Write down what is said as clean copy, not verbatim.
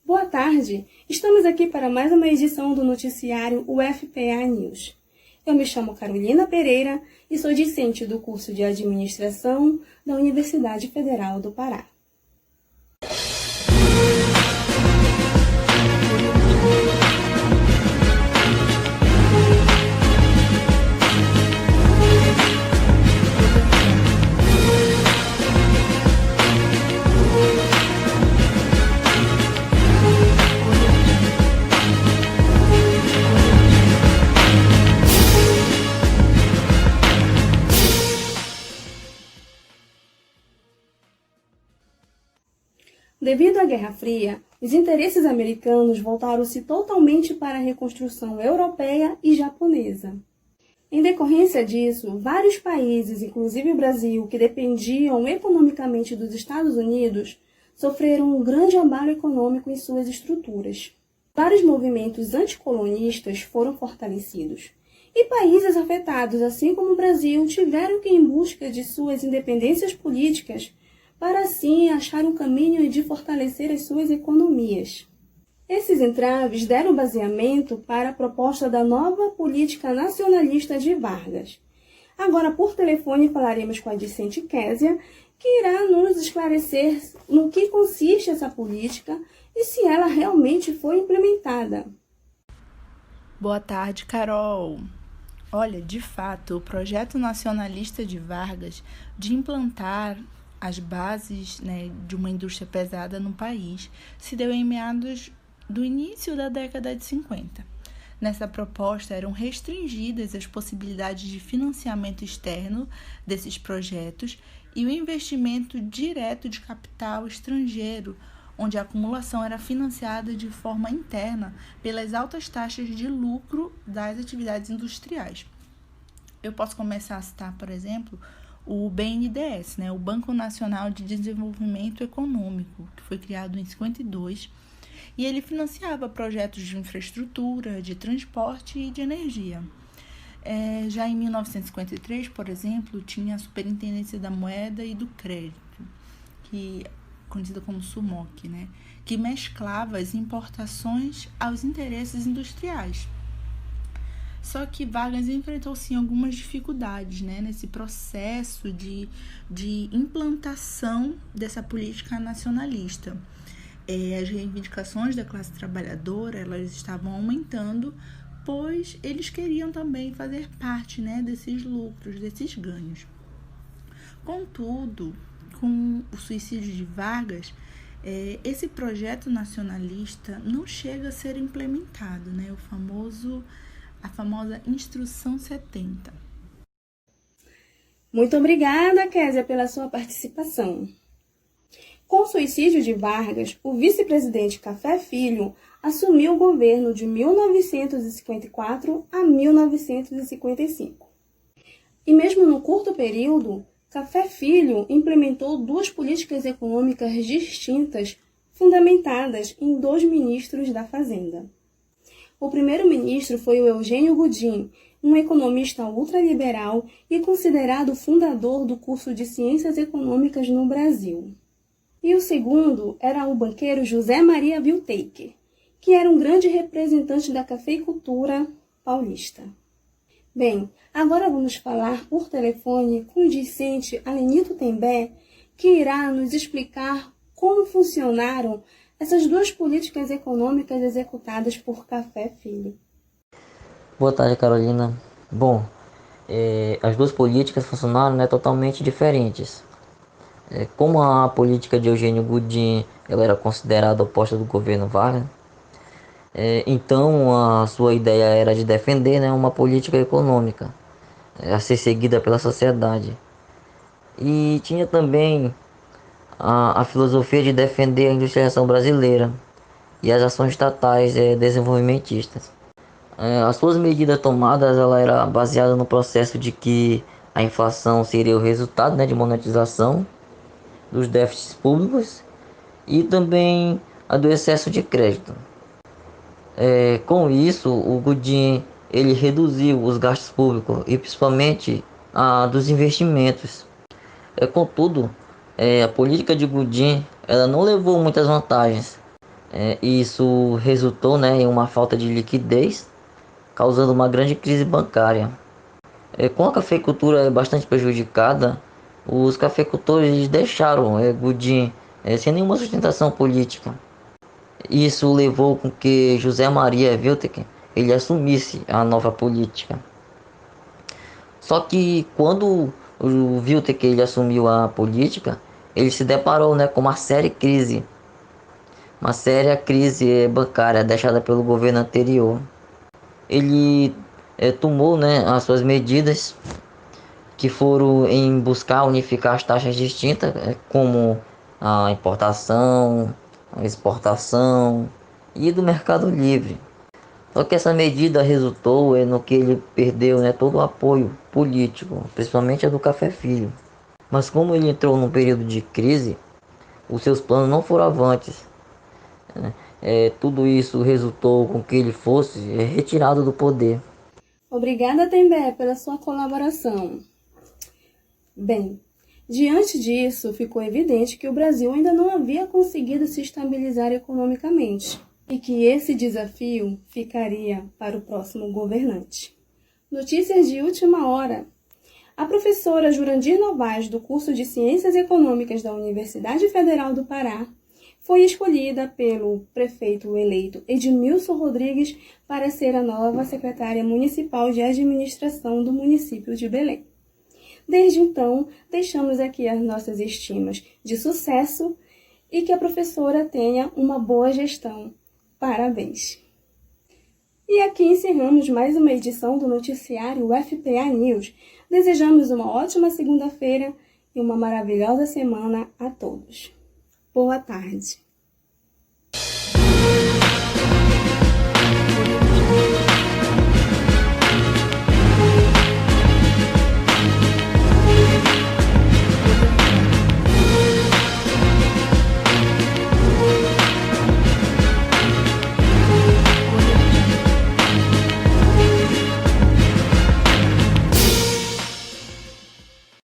Boa tarde, estamos aqui para mais uma edição do noticiário UFPA News. Eu me chamo Carolina Pereira e sou discente do curso de Administração da Universidade Federal do Pará. Devido à Guerra Fria, os interesses americanos voltaram-se totalmente para a reconstrução europeia e japonesa. Em decorrência disso, vários países, inclusive o Brasil, que dependiam economicamente dos Estados Unidos, sofreram um grande abalo econômico em suas estruturas. Vários movimentos anticolonistas foram fortalecidos, e países afetados, assim como o Brasil, tiveram que ir em busca de suas independências políticas para assim achar um caminho de fortalecer as suas economias. Esses entraves deram baseamento para a proposta da nova política nacionalista de Vargas. Agora, por telefone, falaremos com a discente Késia, que irá nos esclarecer no que consiste essa política e se ela realmente foi implementada. Boa tarde, Carol. Olha, de fato, o projeto nacionalista de Vargas de implantar as bases, de uma indústria pesada no país se deu em meados do início da década de 50. Nessa proposta eram restringidas as possibilidades de financiamento externo desses projetos e o investimento direto de capital estrangeiro, onde a acumulação era financiada de forma interna pelas altas taxas de lucro das atividades industriais. Eu posso começar a citar, por exemplo, o BNDES, o Banco Nacional de Desenvolvimento Econômico, que foi criado em 52, e ele financiava projetos de infraestrutura, de transporte e de energia. Já em 1953, por exemplo, tinha a Superintendência da Moeda e do Crédito, conhecida como SUMOC, que mesclava as importações aos interesses industriais. Só que Vargas enfrentou, sim, algumas dificuldades, nesse processo de implantação dessa política nacionalista. As reivindicações da classe trabalhadora, elas estavam aumentando, pois eles queriam também fazer parte, desses lucros, desses ganhos. Contudo, com o suicídio de Vargas, esse projeto nacionalista não chega a ser implementado, a famosa Instrução 70. Muito obrigada, Késia, pela sua participação. Com o suicídio de Vargas, o vice-presidente Café Filho assumiu o governo de 1954 a 1955. E mesmo no curto período, Café Filho implementou duas políticas econômicas distintas, fundamentadas em dois ministros da Fazenda. O primeiro-ministro foi o Eugênio Goodin, um economista ultraliberal e considerado fundador do curso de Ciências Econômicas no Brasil. E o segundo era o banqueiro José Maria Vilteiker, que era um grande representante da cafeicultura paulista. Bem, agora vamos falar por telefone com o discente Alenito Tembé, que irá nos explicar como funcionaram essas duas políticas econômicas executadas por Café Filho. Boa tarde, Carolina. Bom, as duas políticas funcionaram totalmente diferentes. Como a política de Eugênio Goodin ela era considerada oposta do governo Vargas, então a sua ideia era de defender uma política econômica a ser seguida pela sociedade. E tinha também a filosofia de defender a industrialização brasileira e as ações estatais desenvolvimentistas. As suas medidas tomadas ela era baseada no processo de que a inflação seria o resultado de monetização dos déficits públicos e também a do excesso de crédito. Com isso, o Goodin ele reduziu os gastos públicos e principalmente a dos investimentos. Contudo, a política de Goodin ela não levou muitas vantagens, Isso resultou, né, em uma falta de liquidez, causando uma grande crise bancária. Com a cafeicultura bastante prejudicada, os cafeicultores deixaram Godin sem nenhuma sustentação política. Isso levou com que José Maria Wilteke ele assumisse a nova política. Só que quando o Wilteke ele assumiu a política, ele se deparou, né, com uma séria crise bancária deixada pelo governo anterior. Ele tomou, né, as suas medidas que foram em buscar unificar as taxas distintas, como a importação, a exportação e do mercado livre. Só que essa medida resultou no que ele perdeu, né, todo o apoio político, principalmente a do Café Filho. Mas como ele entrou num período de crise, os seus planos não foram avantes. Tudo isso resultou com que ele fosse retirado do poder. Obrigada, Tembé, pela sua colaboração. Bem, diante disso, ficou evidente que o Brasil ainda não havia conseguido se estabilizar economicamente e que esse desafio ficaria para o próximo governante. Notícias de última hora. A professora Jurandir Novaes, do curso de Ciências Econômicas da Universidade Federal do Pará, foi escolhida pelo prefeito eleito Edmilson Rodrigues para ser a nova secretária municipal de administração do município de Belém. Desde então, deixamos aqui as nossas estimas de sucesso e que a professora tenha uma boa gestão. Parabéns! E aqui encerramos mais uma edição do noticiário UFPA News. Desejamos uma ótima segunda-feira e uma maravilhosa semana a todos. Boa tarde!